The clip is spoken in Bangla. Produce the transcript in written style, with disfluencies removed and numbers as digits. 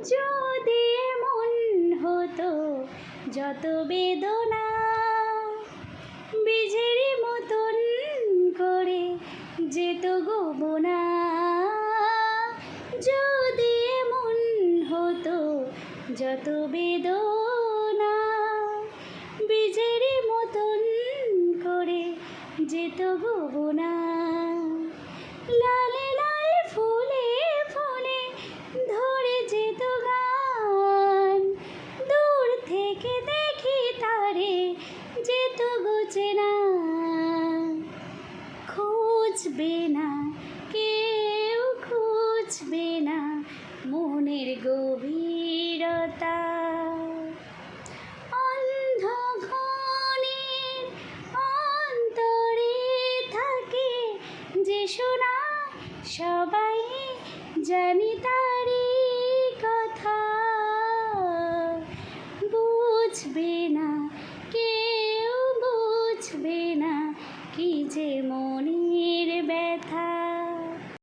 যদি এমন হতো যত বেদনা বীজের মতন করে যেত গোবনা, যদি এমন হতো যত বেদনা বীজের মতন করে যেত গোবনা, লালে লাল ফুলে ফুলে ধরে যেত গান, দূর থেকে দেখি তারে যেত গোচেনা, খুঁজবে না কেউ খুঁজবে না মনের গভীরতা, অন্ধকারের অন্তরে থাকে যে শোনা, সবাই জানি তারই কথা, বুঝবে না কেউ বুঝবে না কি যে